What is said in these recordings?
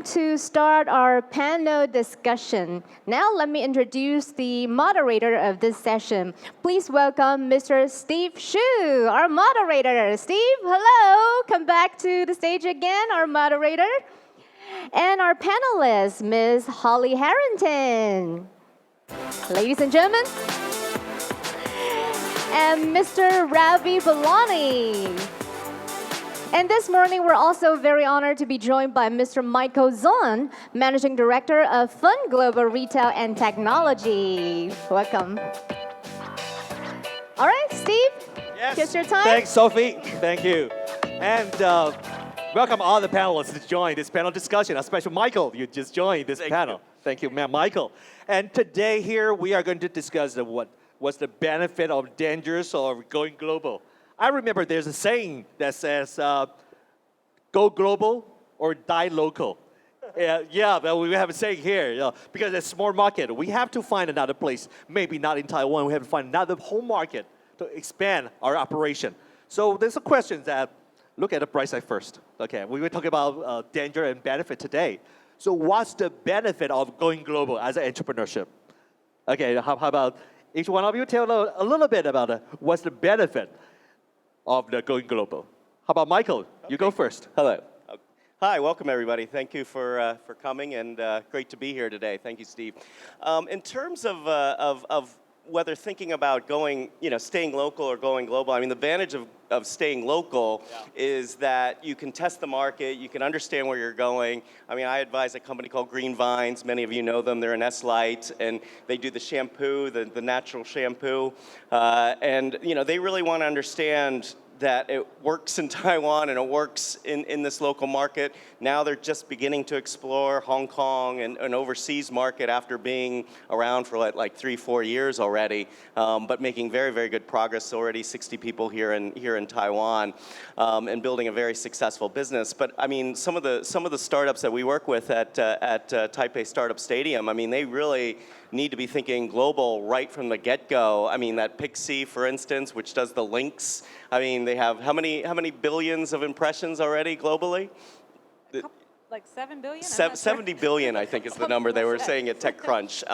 time to start our panel discussion. Now let me introduce the moderator of this session. Please welcome Mr. Steve Xu, our moderator. Steve, hello. Come back to the stage again, our moderator. And our panelists, Ms. Holly Harrington. Ladies and gentlemen. And Mr. Ravi Belani. And this morning, we're also very honored to be joined by Mr. Michael Zung, Managing Director of Fung Global Retail and Technology. Welcome. All right, Steve, yes. Here's your time. Thanks, Sophie. Thank you. And welcome all the panelists to join this panel discussion, especially Michael, you just joined this panel. Thank you, Michael. And today here, we are going to discuss what's the benefit of dangers of going global. I remember there's a saying that says, go global or die local. But we have a saying here, because it's a small market, we have to find another place, maybe not in Taiwan, we have to find another home market to expand our operation. So there's a question that, look at the bright side first. Okay, we were talking about danger and benefit today. So what's the benefit of going global as an entrepreneurship? Okay, how about each one of you tell a little bit about what's the benefit of the going global. How about Michael? You go first. Hello. Hi, welcome everybody. Thank you for coming and great to be here today. Thank you, Steve. In terms of whether thinking about going, staying local or going global, I mean, the advantage of staying local is that you can test the market, you can understand where you're going. I mean, I advise a company called Green Vines. Many of you know them. They're an S-Lite, and they do the shampoo, the natural shampoo. And, they really want to understand that it works in Taiwan and it works in this local market. Now they're just beginning to explore Hong Kong and an overseas market after being around for like 3-4 years already, but making very, very good progress already. 60 people here in Taiwan, and building a very successful business. But I mean, some of the startups that we work with at Taipei Startup Stadium, I mean, they really need to be thinking global right from the get-go. I mean, that Pixie, for instance, which does the links. I mean, they have how many billions of impressions already globally? Like 7 billion? 70 billion, I think, is the number they were saying at TechCrunch.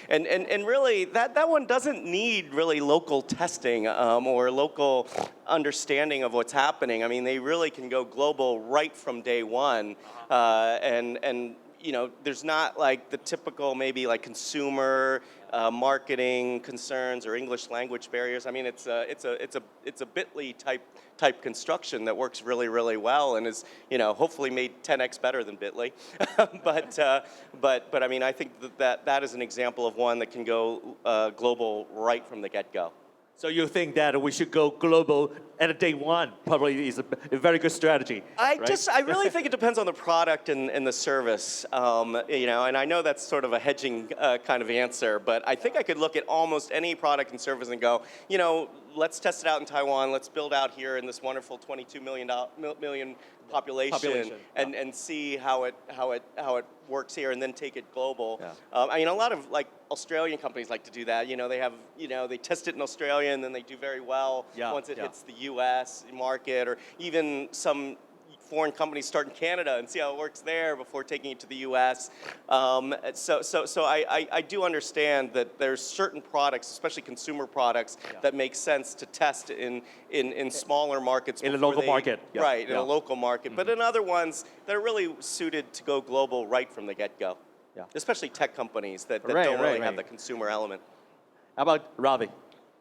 And really, that one doesn't need really local testing or local understanding of what's happening. I mean, they really can go global right from day one. And there's not like the typical maybe like consumer marketing concerns or English language barriers. I mean, it's a Bitly type construction that works really, really well and is hopefully made 10x better than Bitly. but I mean, I think that is an example of one that can go global right from the get-go. So you think that we should go global at day one? Probably is a very good strategy. I really think it depends on the product and the service, and I know that's sort of a hedging kind of answer, but I think I could look at almost any product and service and go, let's test it out in Taiwan. Let's build out here in this wonderful 22 million population. And see how it works here, and then take it global. Yeah. I mean, a lot of like Australian companies like to do that. They test it in Australia, and then they do very well once it hits the U.S. market, or even some foreign companies start in Canada and see how it works there before taking it to the U.S. So I do understand that there's certain products, especially consumer products, that make sense to test in smaller markets. In a local market. Right, in a local market. Mm-hmm. But in other ones, they're really suited to go global right from the get-go. Yeah. Especially tech companies that don't really have the consumer element. How about Ravi?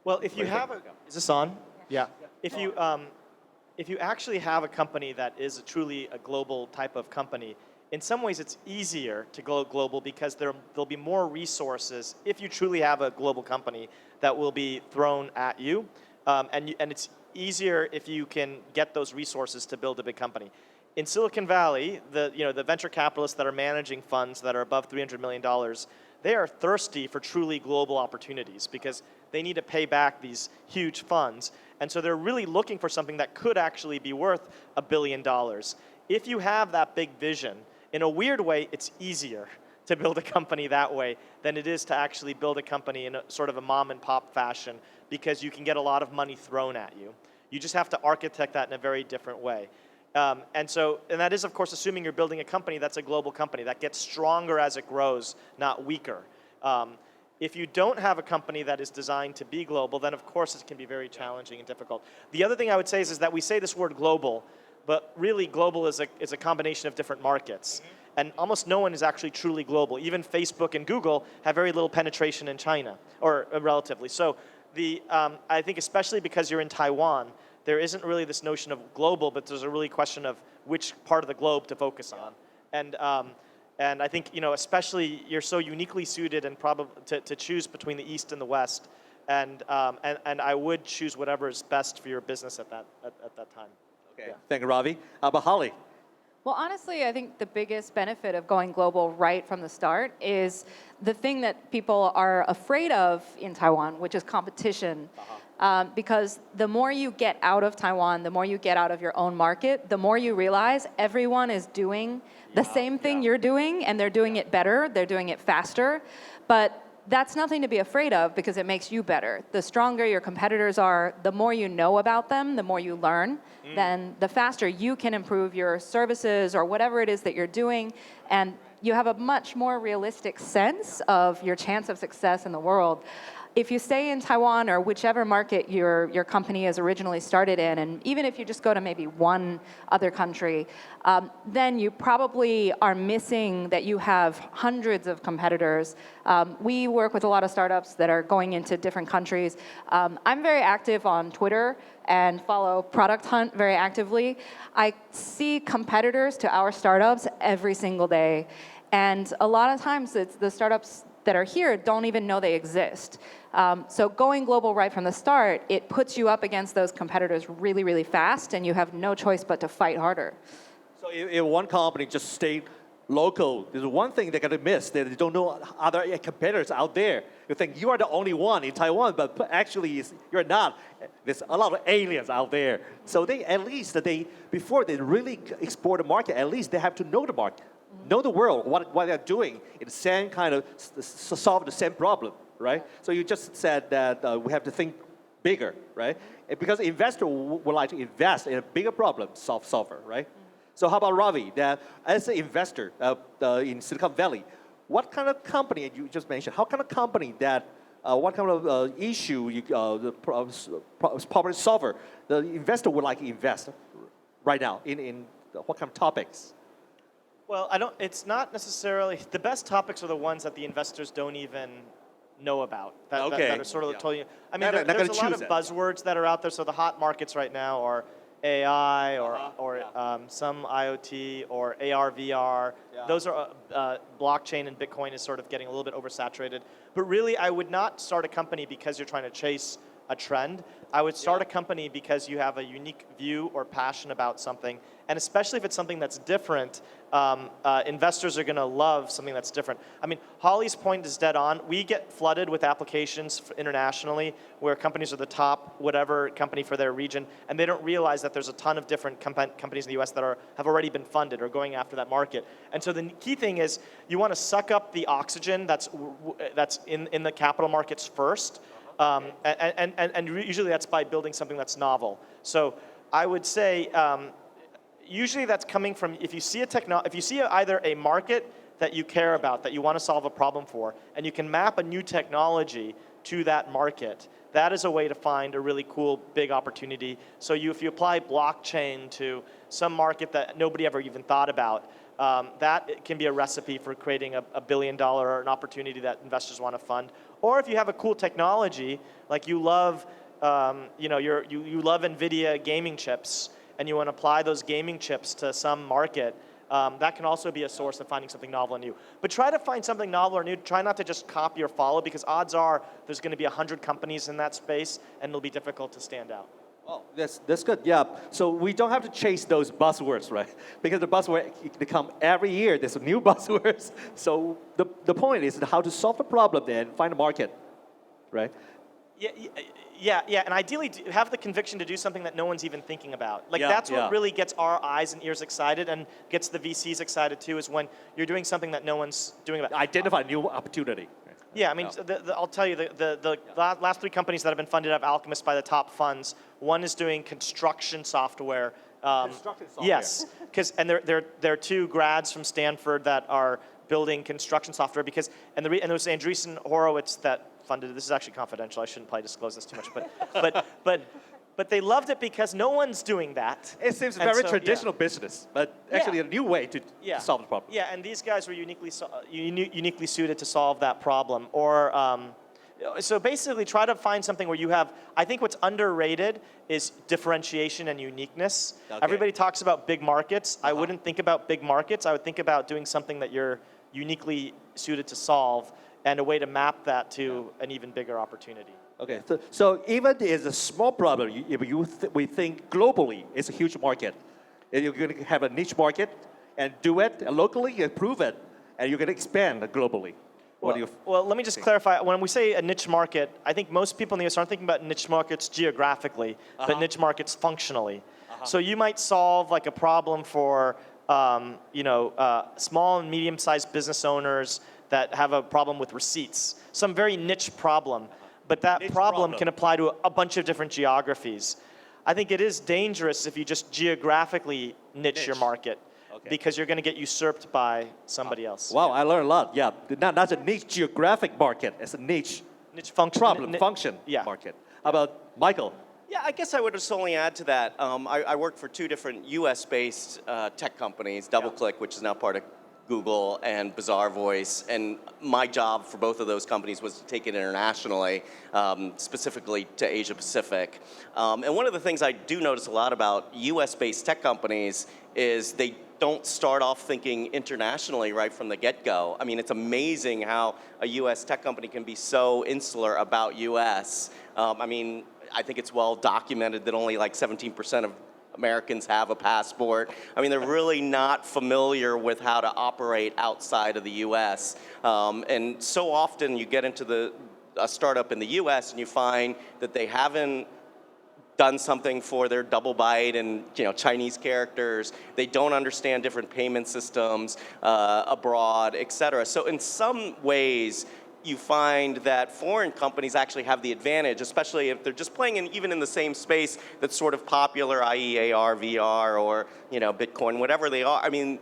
Well, if you have is this on? Yeah. If you actually have a company that is truly a global type of company, in some ways it's easier to go global because there'll be more resources if you truly have a global company that will be thrown at you, and it's easier if you can get those resources to build a big company. In Silicon Valley, the venture capitalists that are managing funds that are above $300 million, they are thirsty for truly global opportunities because they need to pay back these huge funds. And so they're really looking for something that could actually be worth $1 billion. If you have that big vision, in a weird way, it's easier to build a company that way than it is to actually build a company in a sort of a mom and pop fashion, because you can get a lot of money thrown at you. You just have to architect that in a very different way. And that is, of course, assuming you're building a company that's a global company that gets stronger as it grows, not weaker. If you don't have a company that is designed to be global, then of course it can be very challenging and difficult. The other thing I would say is that we say this word global, but really global is a combination of different markets. And almost no one is actually truly global. Even Facebook and Google have very little penetration in China, or relatively. So I think especially because you're in Taiwan, there isn't really this notion of global, but there's a really question of which part of the globe to focus on. And I think, especially you're so uniquely suited and probably to choose between the East and the West. And I would choose whatever is best for your business at that time. Okay. Yeah. Thank you, Ravi. How about Holly? Well, honestly, I think the biggest benefit of going global right from the start is the thing that people are afraid of in Taiwan, which is competition. Because the more you get out of Taiwan, the more you get out of your own market, the more you realize everyone is doing the same thing you're doing, and they're doing it better, they're doing it faster. But that's nothing to be afraid of because it makes you better. The stronger your competitors are, the more you know about them, the more you learn, then the faster you can improve your services or whatever it is that you're doing. And you have a much more realistic sense of your chance of success in the world. If you stay in Taiwan or whichever market your company is originally started in, and even if you just go to maybe one other country, then you probably are missing that you have hundreds of competitors. We work with a lot of startups that are going into different countries. I'm very active on Twitter and follow Product Hunt very actively. I see competitors to our startups every single day. And a lot of times it's the startups that are here don't even know they exist. So going global right from the start, it puts you up against those competitors really, really fast, and you have no choice but to fight harder. So if one company just stay local, there's one thing they're going to miss. They don't know other competitors out there. You think you are the only one in Taiwan, but actually you're not. There's a lot of aliens out there. So before they really explore the market, at least they have to know the market, know the world, what they're doing in the same kind of solve the same problem. Right? So you just said that we have to think bigger, right? Because investor would like to invest in a bigger problem solver, right? So how about Ravi? That as an investor in Silicon Valley, what kind of company you just mentioned? How kind of company that what kind of issue the problem solver the investor would like to invest right now in what kind of topics? Well, it's not necessarily the best topics are the ones that the investors don't even know about that are sort of told you. I mean, there's a lot of buzzwords that are out there. So the hot markets right now are AI or some IoT or AR, VR. Yeah. Those are blockchain and Bitcoin is sort of getting a little bit oversaturated. But really, I would not start a company because you're trying to chase a trend. I would start a company because you have a unique view or passion about something. And especially if it's something that's different, investors are going to love something that's different. I mean, Holly's point is dead on. We get flooded with applications internationally where companies are the top whatever company for their region, and they don't realize that there's a ton of different companies in the US that have already been funded or going after that market. And so the key thing is you want to suck up the oxygen that's in the capital markets first. And usually that's by building something that's novel. So I would say usually that's coming from if you see either a market that you care about, that you want to solve a problem for, and you can map a new technology to that market, that is a way to find a really cool big opportunity. So if you apply blockchain to some market that nobody ever even thought about, that can be a recipe for creating $1 billion or an opportunity that investors want to fund. Or if you have a cool technology, like you love, you love NVIDIA gaming chips, and you want to apply those gaming chips to some market, that can also be a source of finding something novel and new. But try to find something novel or new. Try not to just copy or follow, because odds are there's going to be 100 companies in that space, and it'll be difficult to stand out. Oh, that's good. Yeah. So we don't have to chase those buzzwords, right? Because the buzzwords they come every year. There's new buzzwords. So the point is how to solve the problem then find a market, right? Yeah. And ideally have the conviction to do something that no one's even thinking about. That's what really gets our eyes and ears excited and gets the VCs excited too, is when you're doing something that no one's doing about. Identify a new opportunity. Yeah, I mean, I'll tell you, the last 3 companies that have been funded out of Alchemist by the top funds, one is doing construction software Construction software. Yes, and there are two grads from Stanford that are building construction software and it was Andreessen Horowitz that funded it. This is actually confidential. I shouldn't probably disclose this too much, but they loved it because no one's doing that. It seems And very so, traditional business, but actually a new way to solve the problem. Yeah, and these guys were uniquely suited to solve that problem. So basically, try to find something where you have. I think what's underrated is differentiation and uniqueness. Okay. Everybody talks about big markets. I wouldn't think about big markets. I would think about doing something that you're uniquely suited to solve, and a way to map that to an even bigger opportunity. Okay, so even it's a small problem, if we think globally, it's a huge market. And you're going to have a niche market and do it locally and prove it, and you're going to expand globally. Well, let me just clarify. When we say a niche market, I think most people in the US aren't thinking about niche markets geographically, but niche markets functionally. So you might solve like a problem for small and medium-sized business owners that have a problem with receipts. Some very niche problem, but that problem can apply to a bunch of different geographies. I think it is dangerous if you just geographically niche your market. Okay. Because you're going to get usurped by somebody else. Wow, I learned a lot. Yeah, not a niche geographic market. It's a niche function market. How about Michael? Yeah, I guess I would just only add to that. I work for two different US-based tech companies, DoubleClick, which is now part of Google, and Bazaar Voice. And my job for both of those companies was to take it internationally, specifically to Asia Pacific. And one of the things I do notice a lot about US-based tech companies is they don't start off thinking internationally right from the get-go. I mean, it's amazing how a US tech company can be so insular about US. I think it's well documented that only like 17% of Americans have a passport. I mean, they're really not familiar with how to operate outside of the US. And so often you get into a startup in the US and you find that they haven't done something for their double byte and Chinese characters. They don't understand different payment systems abroad, et cetera. So in some ways, you find that foreign companies actually have the advantage, especially if they're just playing even in the same space that's sort of popular, i.e. AR, VR, or Bitcoin, whatever they are. I mean,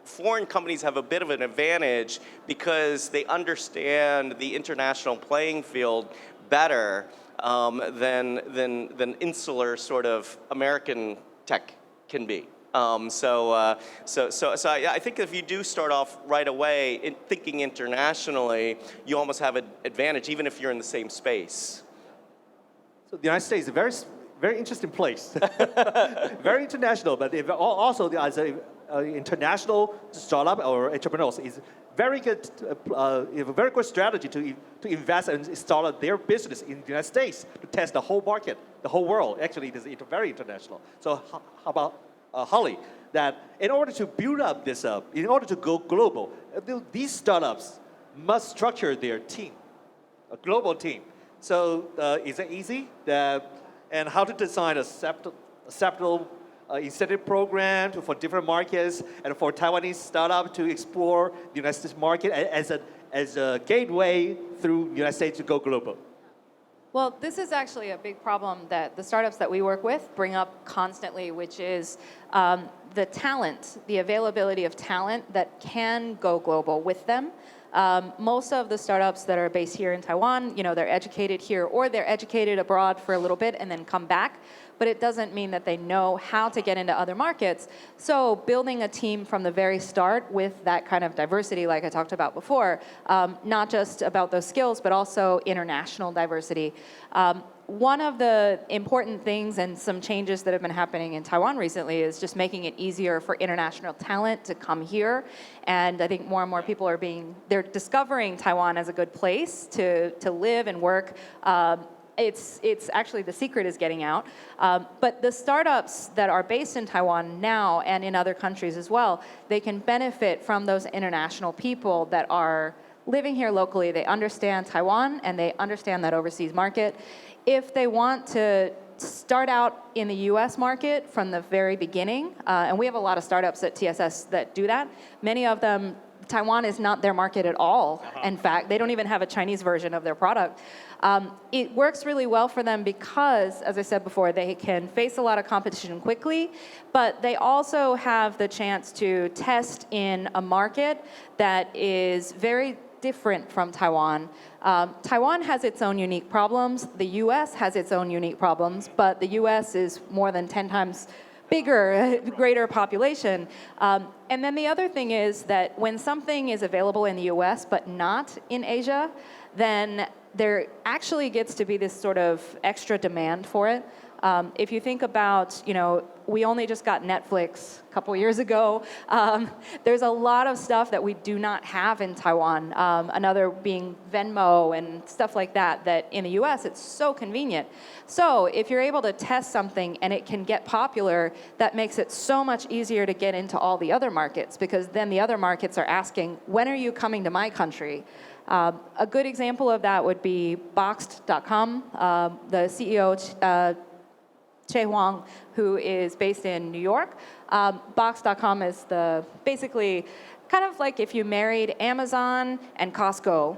foreign companies have a bit of an advantage because they understand the international playing field better than insular sort of American tech can be. So I think if you do start off right away thinking internationally, you almost have an advantage, even if you're in the same space. So the United States is a very, very interesting place. Very international, but also as an international startup or entrepreneurs is very good, a very good strategy to invest and start their business in the United States to test the whole market, the whole world. Actually, it is very international. So how about Holly, that in order to build up this in order to go global, these startups must structure their team, a global team. So is it easy? And how to design a acceptable incentive program for different markets and for Taiwanese startup to explore the United States market as a gateway through the United States to go global? Well, this is actually a big problem that the startups that we work with bring up constantly, which is the talent, the availability of talent that can go global with them. Most of the startups that are based here in Taiwan, they're educated here or they're educated abroad for a little bit and then come back. But it doesn't mean that they know how to get into other markets. So building a team from the very start with that kind of diversity, like I talked about before, not just about those skills, but also international diversity. One of the important things and some changes that have been happening in Taiwan recently is just making it easier for international talent to come here. And I think more and more people they're discovering Taiwan as a good place to live and work. It's actually, the secret is getting out. But the startups that are based in Taiwan now and in other countries as well, they can benefit from those international people that are living here locally. They understand Taiwan and they understand that overseas market. If they want to start out in the US market from the very beginning, and we have a lot of startups at TSS that do that, many of them Taiwan is not their market at all. In fact, they don't even have a Chinese version of their product. It works really well for them because, as I said before, they can face a lot of competition quickly, but they also have the chance to test in a market that is very different from Taiwan. Taiwan has its own unique problems. The US has its own unique problems, but the US is more than 10 times bigger, greater population. And then the other thing is that when something is available in the US but not in Asia, then there actually gets to be this sort of extra demand for it. If you think about, we only just got Netflix a couple years ago. There's a lot of stuff that we do not have in Taiwan. Another being Venmo and stuff like that, that in the US, it's so convenient. So if you're able to test something and it can get popular, that makes it so much easier to get into all the other markets, because then the other markets are asking, when are you coming to my country? A good example of that would be Boxed.com. The CEO, Che Huang, who is based in New York. Box.com is basically kind of like if you married Amazon and Costco.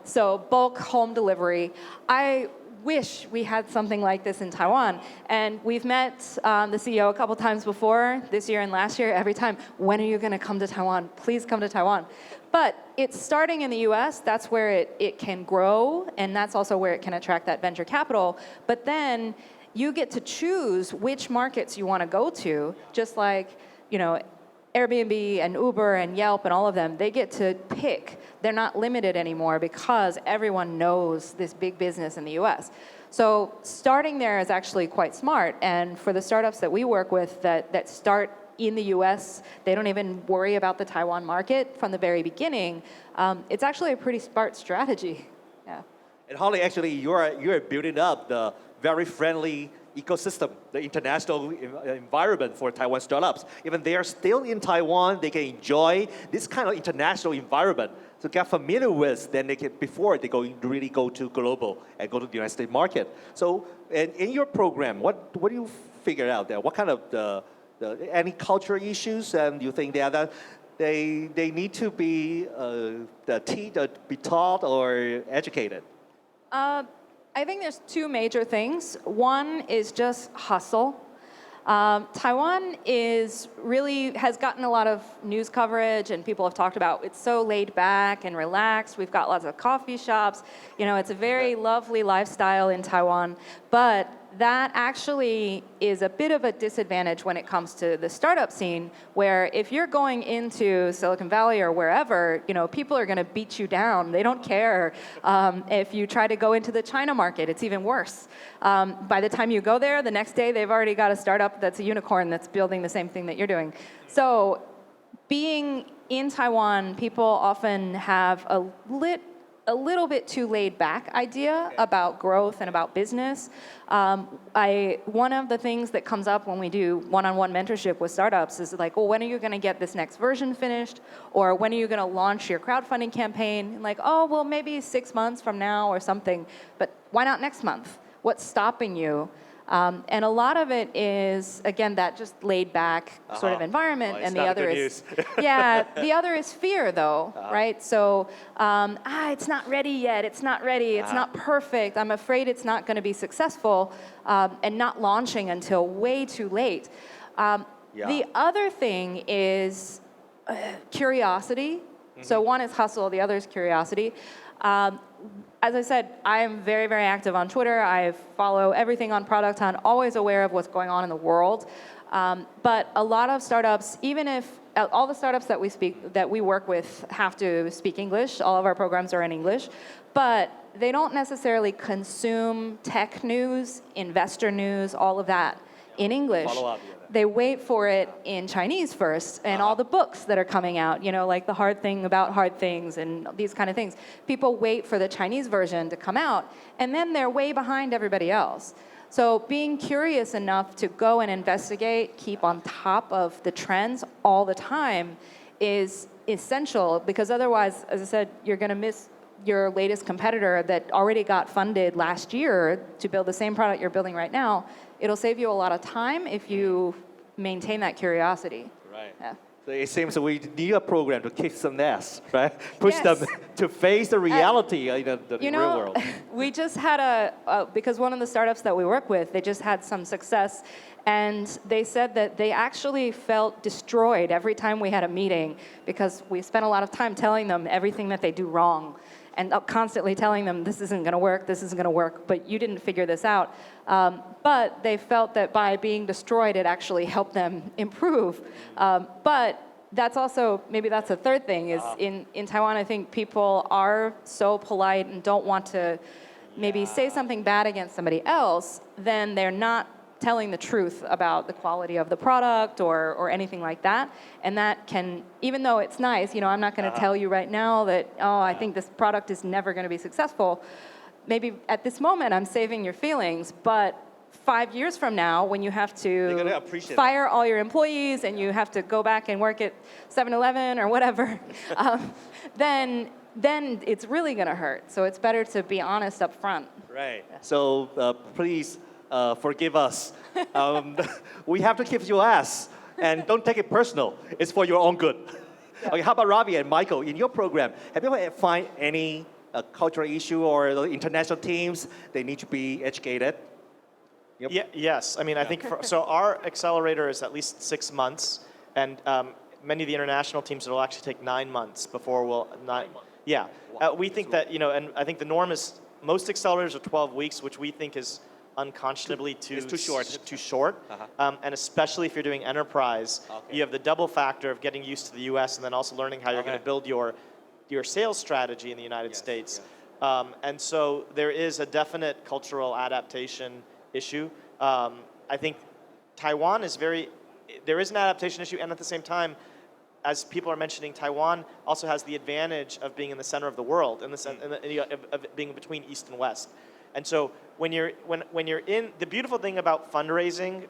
So bulk home delivery. I wish we had something like this in Taiwan. And we've met the CEO a couple times before, this year and last year. Every time, when are you going to come to Taiwan? Please come to Taiwan. But it's starting in the US. That's where it can grow. And that's also where it can attract that venture capital. But then you get to choose which markets you want to go to, just like, Airbnb and Uber and Yelp and all of them, they get to pick. They're not limited anymore because everyone knows this big business in the US. So starting there is actually quite smart. And for the startups that we work with that start in the US, they don't even worry about the Taiwan market from the very beginning. It's actually a pretty smart strategy. Yeah. And Holly, actually, you're building up the very friendly ecosystem, the international environment for Taiwan startups. Even they are still in Taiwan, they can enjoy this kind of international environment to get familiar with. Then they can, before they really go to global and go to the United States market. So, in your program, what do you figure out there? What kind of any cultural issues, and you think that they need to be taught or educated? I think there's two major things. One is just hustle. Taiwan has gotten a lot of news coverage, and people have talked about it's so laid back and relaxed. We've got lots of coffee shops. It's a very lovely lifestyle in Taiwan. But that actually is a bit of a disadvantage when it comes to the startup scene, where if you're going into Silicon Valley or wherever, people are going to beat you down. They don't care. If you try to go into the China market, it's even worse. By the time you go there, the next day they've already got a startup that's a unicorn that's building the same thing that you're doing. So being in Taiwan, people often have a little bit too laid back idea about growth and about business. One of the things that comes up when we do one-on-one mentorship with startups is like, well, when are you going to get this next version finished? Or when are you going to launch your crowdfunding campaign? And like, oh, well, maybe 6 months from now or something. But why not next month? What's stopping you? And a lot of it is, again, that just laid back sort of environment. Well, and the other is, the other is fear, though, right? So, it's not ready yet. It's not ready. It's not perfect. I'm afraid it's not going to be successful, and not launching until way too late. The other thing is curiosity. So one is hustle. The other is curiosity. As I said, I am very, very active on Twitter. I follow everything on Product Hunt, always aware of what's going on in the world. But a lot of startups, even if all the startups that we work with have to speak English, all of our programs are in English, but they don't necessarily consume tech news, investor news, all of that in English. Follow up, They wait for it in Chinese first, and all the books that are coming out, like The Hard Thing About Hard Things and these kind of things. People wait for the Chinese version to come out, and then they're way behind everybody else. So being curious enough to go and investigate, keep on top of the trends all the time is essential, because otherwise, as I said, you're going to miss your latest competitor that already got funded last year to build the same product you're building right now. It'll save you a lot of time if you maintain that curiosity. Right. Yeah. It seems we need a program to kick some ass, right? Push Yes. them to face the reality in the You real know, world. we just had because one of the startups that we work with, they just had some success, and they said that they actually felt destroyed every time we had a meeting because we spent a lot of time telling them everything that they do wrong and constantly telling them this isn't going to work, this isn't going to work, but you didn't figure this out. But they felt that by being destroyed, it actually helped them improve. But that's also, maybe that's a third thing, is in Taiwan, I think people are so polite and don't want to maybe say something bad against somebody else, then they're not telling the truth about the quality of the product or anything like that. And that can, even though it's nice, I'm not going to tell you right now that, I think this product is never going to be successful. Maybe at this moment I'm saving your feelings, but 5 years from now, when you have to fire all your employees and you have to go back and work at 7-Eleven or whatever, then it's really going to hurt. So it's better to be honest up front. Right. So please forgive us. We have to kick your ass, and don't take it personal. It's for your own good. Okay, how about Ravi and Michael? In your program, have you ever find any cultural issue or the international teams, they need to be educated? Yep. Yeah, yes. I mean, I think so. Our accelerator is at least 6 months, and many of the international teams will actually take 9 months before we'll not. Yeah, we think that and I think the norm is most accelerators are 12 weeks, which we think is unconscionably too short. Too short, and especially if you're doing enterprise, you have the double factor of getting used to the U.S. and then also learning how you're going to build your sales strategy in the United States. And so there is a definite cultural adaptation issue. I think Taiwan is there is an adaptation issue, and at the same time, as people are mentioning, Taiwan also has the advantage of being in the center of the world, of being between East and West. And so when you're in, the beautiful thing about fundraising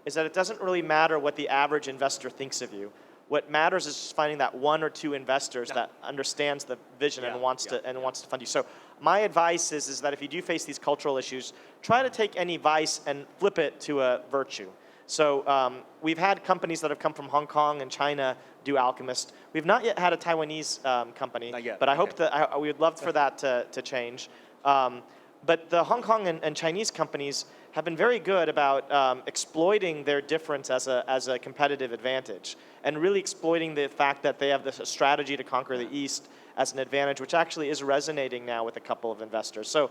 is that it doesn't really matter what the average investor thinks of you. What matters is just finding that 1 or 2 investors that understands the vision and wants to fund you. So my advice is that if you do face these cultural issues, try to take any vice and flip it to a virtue. So we've had companies that have come from Hong Kong and China do Alchemist. We've not yet had a Taiwanese company, Not yet. but I hope that we would love for that to change. But the Hong Kong and Chinese companies have been very good about exploiting their difference as a competitive advantage and really exploiting the fact that they have this strategy to conquer the East as an advantage, which actually is resonating now with a couple of investors. So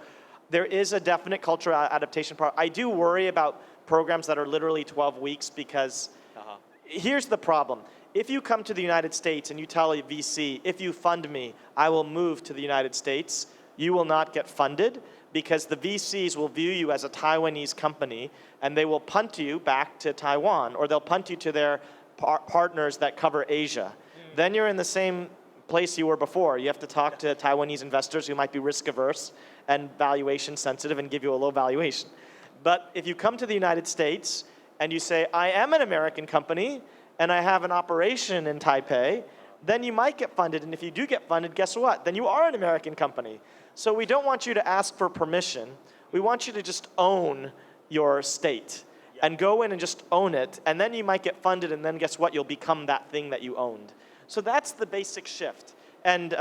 there is a definite cultural adaptation part. I do worry about programs that are literally 12 weeks because here's the problem. If you come to the United States and you tell a VC, if you fund me, I will move to the United States, you will not get funded because the VCs will view you as a Taiwanese company and they will punt you back to Taiwan or they'll punt you to their partners that cover Asia. Then you're in the same place you were before. You have to talk to Taiwanese investors who might be risk averse and valuation sensitive and give you a low valuation. But if you come to the United States and you say, I am an American company and I have an operation in Taipei, then you might get funded. And if you do get funded, guess what? Then you are an American company. So we don't want you to ask for permission. We want you to just own your state and go in and just own it. And then you might get funded. And then guess what? You'll become that thing that you owned. So that's the basic shift. And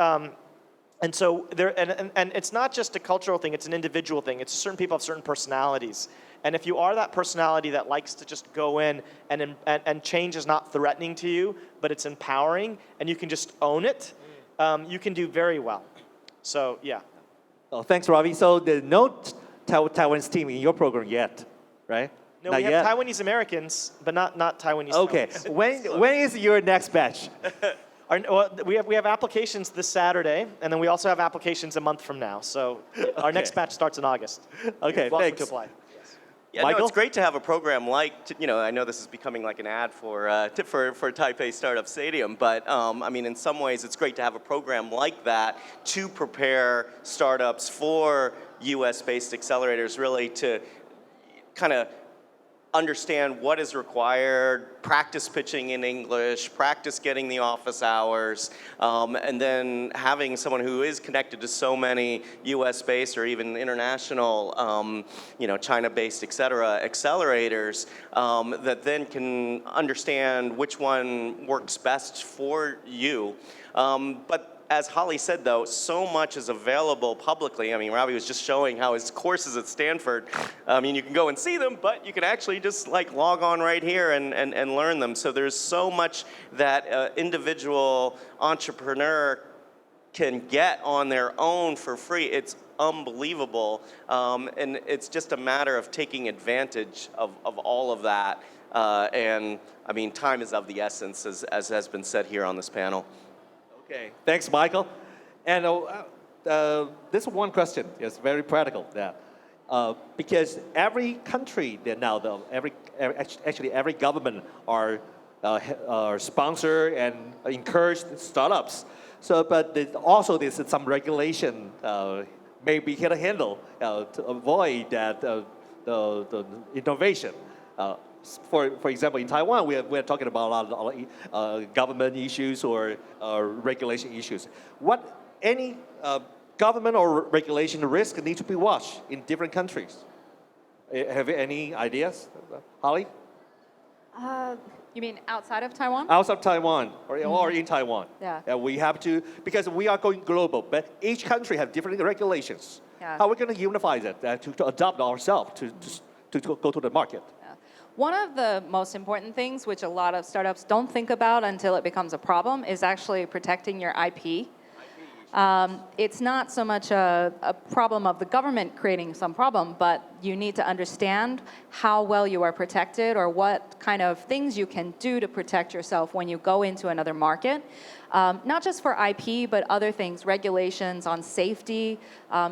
so there, and it's not just a cultural thing, it's an individual thing. It's certain people have certain personalities. And if you are that personality that likes to just go in and change is not threatening to you, but it's empowering, and you can just own it, you can do very well. So, yeah. Oh, thanks, Ravi. So there's no Taiwanese team in your program yet, right? No, not we have yet? Taiwanese Americans, but not Taiwanese. Okay. When is your next batch? We have applications this Saturday, and then we also have applications a month from now. So our next batch starts in August. Okay, Welcome thanks. to apply. Yeah, no, it's great to have a program like, I know this is becoming like an ad for Taipei Startup Stadium, but I mean, in some ways, it's great to have a program like that to prepare startups for US-based accelerators, really to kind of understand what is required, practice pitching in English, practice getting the office hours, and then having someone who is connected to so many US-based or even international, China-based, et cetera, accelerators, that then can understand which one works best for you. But as Holly said, though, so much is available publicly. I mean, Ravi was just showing how his courses at Stanford, I mean, you can go and see them, but you can actually just like log on right here and learn them. So there's so much that individual entrepreneur can get on their own for free. It's unbelievable. And it's just a matter of taking advantage of all of that. And I mean, time is of the essence, as has been said here on this panel. Okay, thanks, Michael. And this one question is very practical. Because every country now, actually every government are sponsor and encourage startups. So, but there's some regulation maybe can handle to avoid that the innovation. For example, in Taiwan, we're talking about a lot of government issues or regulation issues. Any government or regulation risk need to be watched in different countries? Have you any ideas, Holly? You mean outside of Taiwan? Outside of Taiwan or in Taiwan. Yeah. We have to, because we are going global, but each country have different regulations. Yeah. How are we going to unify that to adopt ourselves to go to the market? One of the most important things, which a lot of startups don't think about until it becomes a problem, is actually protecting your IP. It's not so much a problem of the government creating some problem, but you need to understand how well you are protected or what kind of things you can do to protect yourself when you go into another market. Not just for IP, but other things, regulations on safety,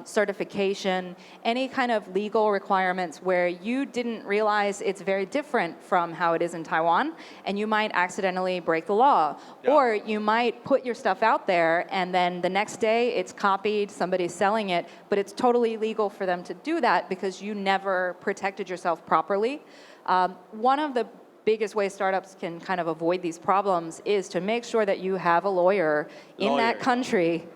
certification, any kind of legal requirements where you didn't realize it's very different from how it is in Taiwan, and you might accidentally break the law. Yeah. Or you might put your stuff out there, and then the next day it's copied, somebody's selling it, but it's totally legal for them to do that because you never protected yourself properly. One of the biggest way startups can kind of avoid these problems is to make sure that you have a lawyer in that country,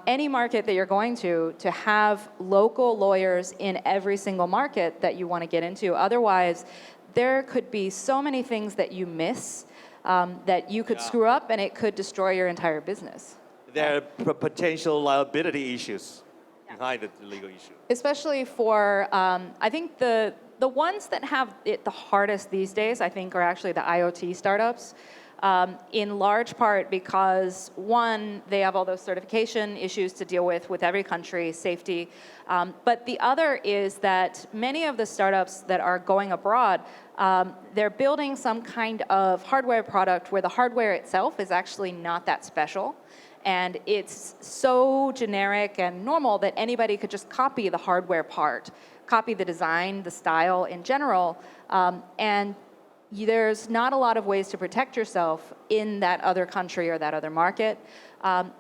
any market that you're going to have local lawyers in every single market that you want to get into. Otherwise, there could be so many things that you miss that you could screw up and it could destroy your entire business. There are potential liability issues behind the legal issue. Especially for, I think the ones that have it the hardest these days, I think, are actually the IoT startups. In large part because, one, they have all those certification issues to deal with every country, safety. But the other is that many of the startups that are going abroad, they're building some kind of hardware product where the hardware itself is actually not that special. And it's so generic and normal that anybody could just copy the hardware part, copy the design, the style in general, and there's not a lot of ways to protect yourself in that other country or that other market,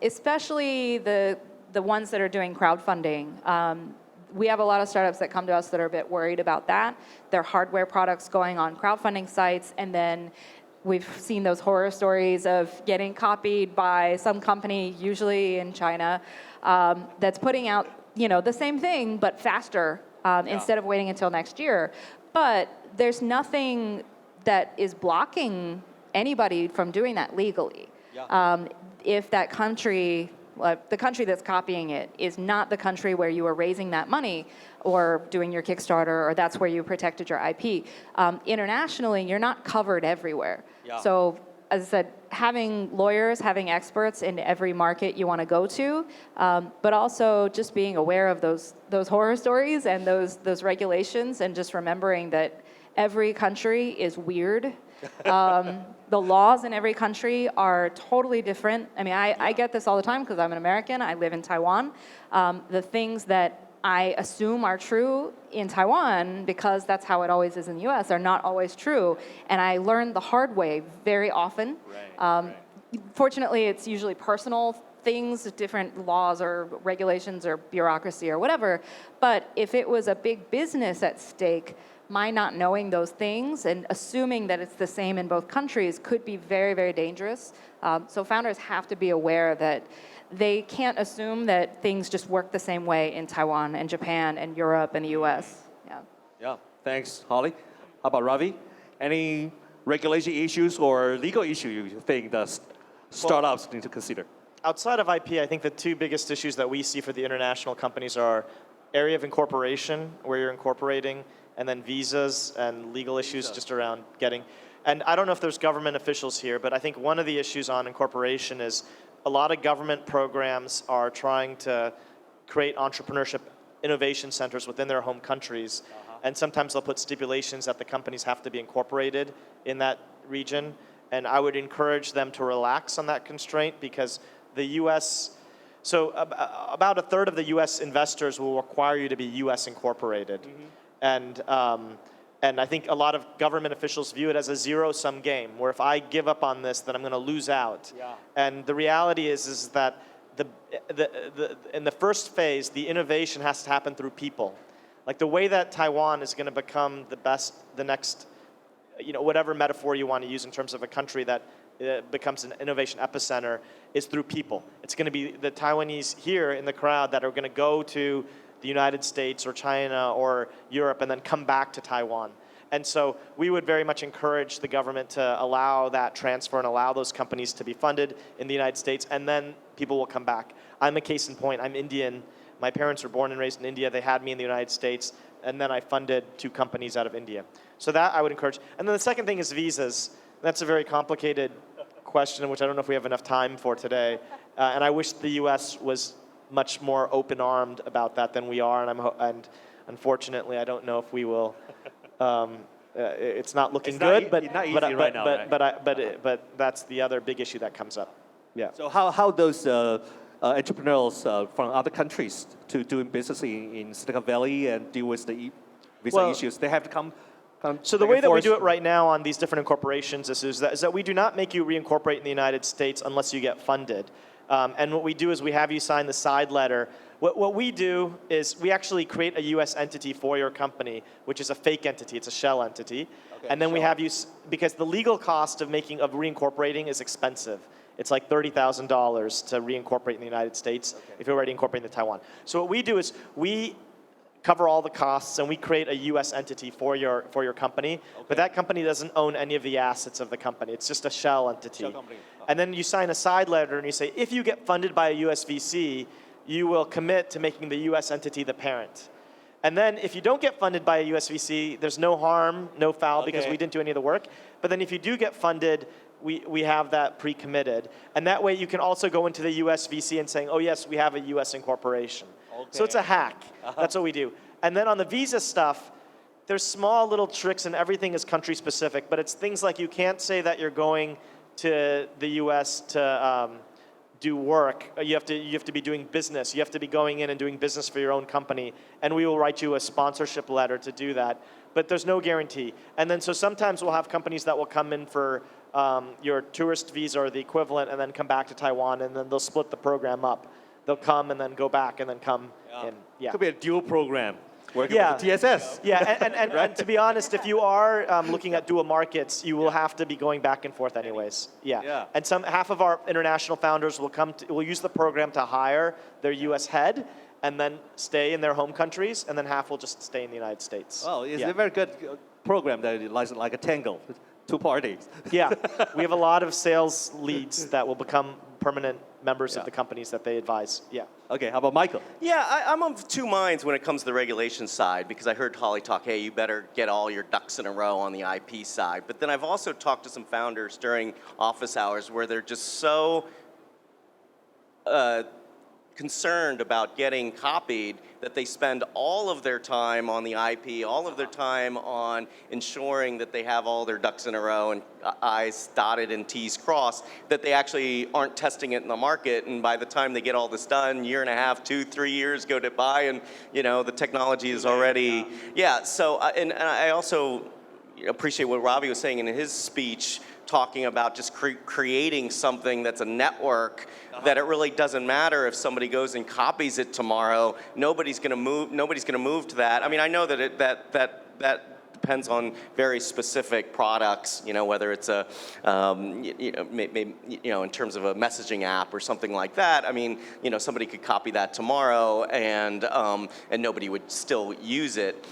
especially the ones that are doing crowdfunding. We have a lot of startups that come to us that are a bit worried about that. Their hardware products going on crowdfunding sites, and then we've seen those horror stories of getting copied by some company, usually in China, that's putting out the same thing but faster instead of waiting until next year. But there's nothing that is blocking anybody from doing that legally. If that country, the country that's copying it is not the country where you are raising that money or doing your Kickstarter, or that's where you protected your IP. Internationally, you're not covered everywhere. So, as I said, having lawyers, having experts in every market you want to go to, but also just being aware of those horror stories and those regulations, and just remembering that every country is weird. The laws in every country are totally different. I mean, I get this all the time because I'm an American. I live in Taiwan. The things that I assume are true in Taiwan, because that's how it always is in the US, are not always true. And I learned the hard way very often. Fortunately, it's usually personal things, different laws or regulations or bureaucracy or whatever. But if it was a big business at stake, my not knowing those things and assuming that it's the same in both countries could be very, very dangerous. So founders have to be aware that they can't assume that things just work the same way in Taiwan and Japan and Europe and the US. Yeah. Yeah, thanks, Holly. How about Ravi? Any regulation issues or legal issue you think that startups need to consider? Outside of IP, I think the two biggest issues that we see for the international companies are area of incorporation, where you're incorporating, and then visas and legal issues just around getting. And I don't know if there's government officials here, but I think one of the issues on incorporation is a lot of government programs are trying to create entrepreneurship innovation centers within their home countries. And sometimes they'll put stipulations that the companies have to be incorporated in that region. And I would encourage them to relax on that constraint because the US, so about a third of the US investors will require you to be US incorporated. And I think a lot of government officials view it as a zero-sum game, where if I give up on this, then I'm going to lose out. Yeah. And the reality is that in the first phase, the innovation has to happen through people. Like the way that Taiwan is going to become the next, whatever metaphor you want to use in terms of a country that becomes an innovation epicenter is through people. It's going to be the Taiwanese here in the crowd that are going to go to the United States or China or Europe and then come back to Taiwan. And so we would very much encourage the government to allow that transfer and allow those companies to be funded in the United States, and then people will come back. I'm a case in point. I'm Indian. My parents were born and raised in India. They had me in the United States, and then I funded 2 companies out of India. So that I would encourage. And then the second thing is visas. That's a very complicated question, which I don't know if we have enough time for today. And I wish the U.S. was much more open-armed about that than we are, and unfortunately, I don't know if we will. It's not looking good, but that's the other big issue that comes up. Yeah. So how those entrepreneurs from other countries to doing business in Silicon Valley and deal with the visa issues, they have to come. So the way that we do it right now on these different incorporations is that we do not make you reincorporate in the United States unless you get funded. And what we do is we have you sign the side letter. What we do is we actually create a U.S. entity for your company, which is a fake entity. It's a shell entity. Okay, and then we have you, because the legal cost of reincorporating is expensive. It's like $30,000 to reincorporate in the United States if you're already incorporating in Taiwan. So what we do is we cover all the costs and we create a U.S. entity for your company. Okay. But that company doesn't own any of the assets of the company. It's just a shell entity. And then you sign a side letter and you say, if you get funded by a U.S. VC, you will commit to making the U.S. entity the parent. And then if you don't get funded by a U.S. VC, there's no harm, no foul, because we didn't do any of the work. But then if you do get funded, we have that pre-committed. And that way you can also go into the U.S. VC and saying, oh yes, we have a U.S. incorporation. Okay. So it's a hack. That's what we do. And then on the visa stuff, there's small little tricks and everything is country specific, but it's things like you can't say that you're going to the U.S. to do work. You have to be doing business. You have to be going in and doing business for your own company, and we will write you a sponsorship letter to do that. But there's no guarantee. And then so sometimes we'll have companies that will come in for your tourist visa or the equivalent, and then come back to Taiwan, and then they'll split the program up. They'll come and then go back and then come in. Yeah. Could be a dual program. Working with the TSS. Yeah, and to be honest, if you are looking at dual markets, you will have to be going back and forth anyways. Yeah. And half of our international founders will use the program to hire their U.S. head and then stay in their home countries, and then half will just stay in the United States. Oh, it's a very good program that is like a tango, 2 parties. Yeah, we have a lot of sales leads that will become permanent members of the companies that they advise. Yeah. Okay, how about Michael? Yeah, I'm of 2 minds when it comes to the regulation side, because I heard Holly talk, hey, you better get all your ducks in a row on the IP side. But then I've also talked to some founders during office hours where they're just so concerned about getting copied that they spend all of their time on the IP, all of their time on ensuring that they have all their ducks in a row and I's dotted and T's crossed, that they actually aren't testing it in the market. And by the time they get all this done, 1.5, 2, 3 years go by, and the technology is already, So, and I also appreciate what Ravi was saying in his speech, talking about just creating something that's a network, that it really doesn't matter if somebody goes and copies it tomorrow. Nobody's going to move to that. I mean, I know that that depends on very specific products, whether it's a, maybe, in terms of a messaging app or something like that. I mean, somebody could copy that tomorrow and nobody would still use it.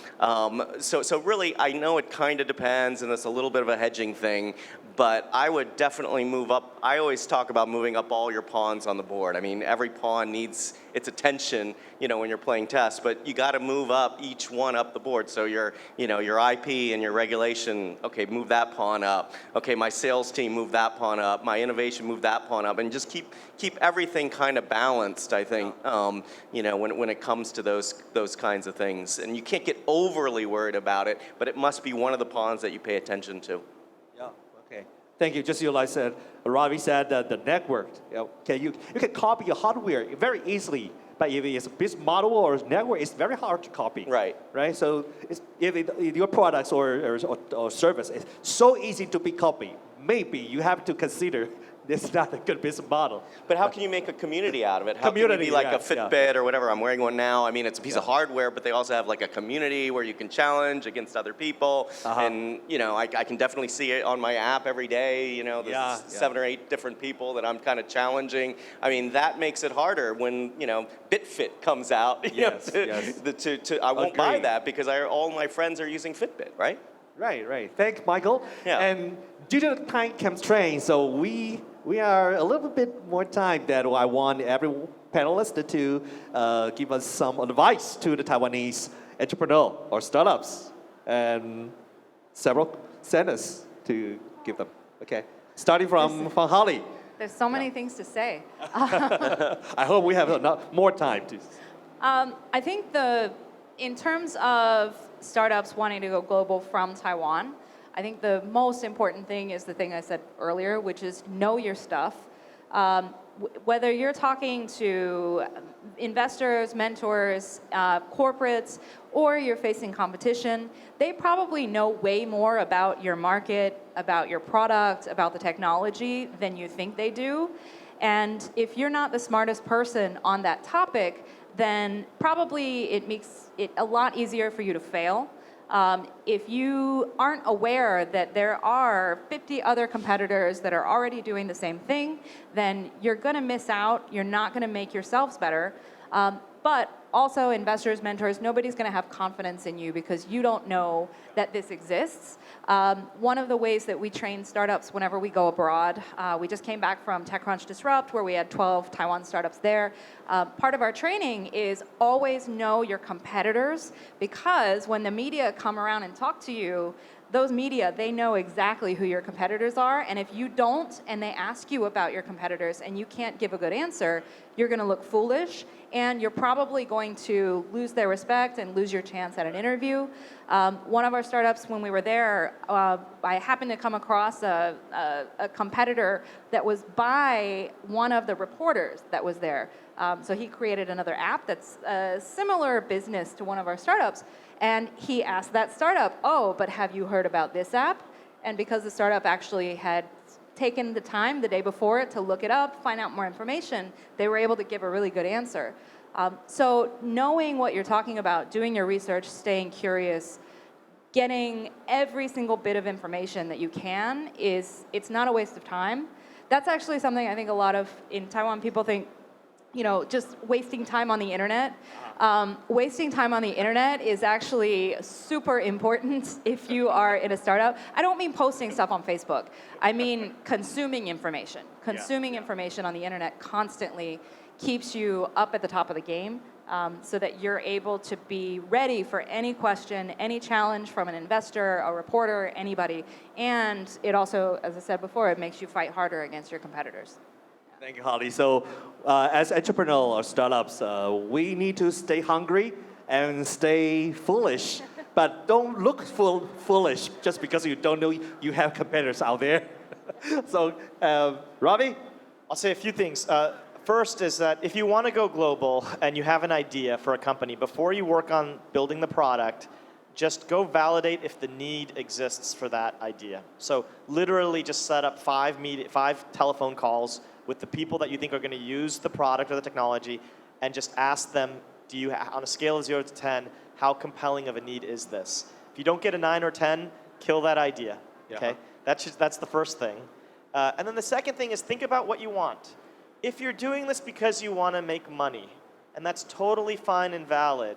So really, I know it kind of depends, and it's a little bit of a hedging thing, but I would definitely move up. I always talk about moving up all your pawns on the board. I mean, every pawn needs its attention, when you're playing chess, but you got to move up each one up the board. So your IP and your regulation, okay, move that pawn up. Okay, my sales team, move that pawn up. My innovation, move that pawn up, and just keep everything kind of balanced. I think, when it comes to those kinds of things, and you can't get overly worried about it, but it must be one of the pawns that you pay attention to. Okay, thank you. Just like said, Ravi said that the network. Okay, you can copy your hardware very easily, but if it's a business model or network, it's very hard to copy. Right. Right. So if your products or service is so easy to be copied, maybe you have to consider it's not a good business model. But how can you make a community out of it? How can you be like a Fitbit or whatever? I'm wearing one now. I mean, it's a piece of hardware, but they also have like a community where you can challenge against other people. And, I can definitely see it on my app every day, there's 7 or 8 different people that I'm kind of challenging. I mean, that makes it harder when, BitFit comes out. I won't buy that because all my friends are using Fitbit, right? Right. Thanks, Michael. Yeah. And due to the time constraints, so we are a little bit more time that I want every panelist to give us some advice to the Taiwanese entrepreneur or startups, and several sentences to give them. Okay, starting from Holly. There's so many things to say. I hope we have enough more time to. I think in terms of startups wanting to go global from Taiwan, I think the most important thing is the thing I said earlier, which is know your stuff. Whether you're talking to investors, mentors, corporates, or you're facing competition, they probably know way more about your market, about your product, about the technology than you think they do. And if you're not the smartest person on that topic, then probably it makes it a lot easier for you to fail. If you aren't aware that there are 50 other competitors that are already doing the same thing, then you're going to miss out. You're not going to make yourselves better. But also, investors, mentors, nobody's going to have confidence in you because you don't know that this exists. One of the ways that we train startups whenever we go abroad, we just came back from TechCrunch Disrupt, where we had 12 Taiwan startups there. Part of our training is always know your competitors, because when the media come around and talk to you, those media, they know exactly who your competitors are, and if you don't, and they ask you about your competitors, and you can't give a good answer, you're going to look foolish, and you're probably going to lose their respect and lose your chance at an interview. One of our startups, when we were there, I happened to come across a competitor that was by one of the reporters that was there. So he created another app that's a similar business to one of our startups. And he asked that startup, oh, but have you heard about this app? And because the startup actually had taken the time the day before it to look it up, find out more information, they were able to give a really good answer. So knowing what you're talking about, doing your research, staying curious, getting every single bit of information that you can it's not a waste of time. That's actually something I think a lot of in Taiwan people think, just wasting time on the internet. Wasting time on the internet is actually super important if you are in a startup. I don't mean posting stuff on Facebook. I mean consuming information. Consuming information on the internet constantly keeps you up at the top of the game, so that you're able to be ready for any question, any challenge from an investor, a reporter, anybody. And it also, as I said before, it makes you fight harder against your competitors. Thank you, Holly. So as entrepreneurs or startups, we need to stay hungry and stay foolish, but don't look foolish just because you don't know you have competitors out there. So, Ravi? I'll say a few things. First is that if you want to go global and you have an idea for a company, before you work on building the product, just go validate if the need exists for that idea. So literally just set up 5 telephone calls with the people that you think are going to use the product or the technology, and just ask them, on a scale of 0 to 10, how compelling of a need is this? If you don't get a 9 or 10, kill that idea. Yeah. Okay, that's the first thing. And then the second thing is think about what you want. If you're doing this because you want to make money, and that's totally fine and valid,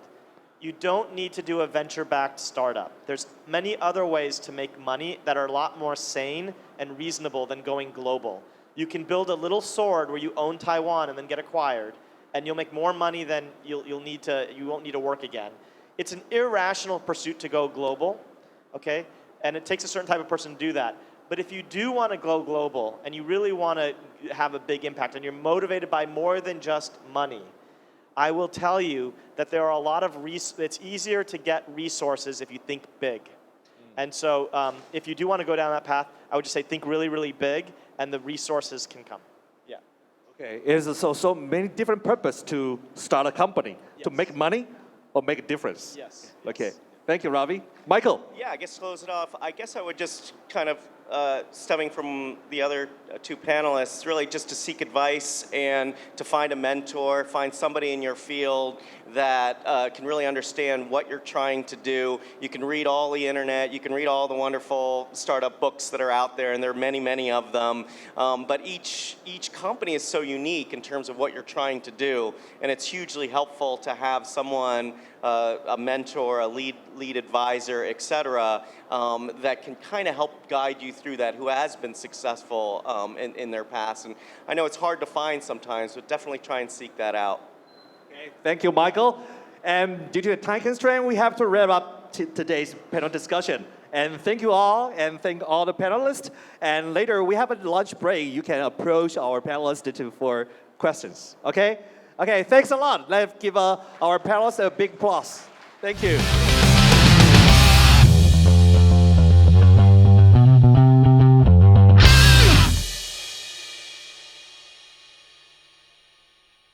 you don't need to do a venture-backed startup. There's many other ways to make money that are a lot more sane and reasonable than going global. You can build a little sword where you own Taiwan and then get acquired, and you'll make more money than you won't need to work again. It's an irrational pursuit to go global, okay? And it takes a certain type of person to do that. But if you do want to go global and you really want to have a big impact and you're motivated by more than just money, I will tell you that there are a lot of, it's easier to get resources if you think big. And so if you do want to go down that path, I would just say think really, really big and the resources can come. Yeah. Okay, is so many different purpose to start a company, to make money or make a difference? Yes. Okay, thank you, Ravi. Michael? Yeah, I guess to close it off, I guess I would just kind of, stemming from the other two panelists, really just to seek advice and to find a mentor, find somebody in your field that can really understand what you're trying to do. You can read all the internet, you can read all the wonderful startup books that are out there, and there are many, many of them. But each company is so unique in terms of what you're trying to do, and it's hugely helpful to have someone, a mentor, a lead advisor, et cetera, that can kind of help guide you through that, who has been successful in their past. And I know it's hard to find sometimes, but definitely try and seek that out. Okay, thank you, Michael. And due to the time constraint, we have to wrap up today's panel discussion. And thank you all, and thank all the panelists. And later, we have a lunch break. You can approach our panelists for questions, okay? Okay, thanks a lot. Let's give our panelists a big applause. Thank you.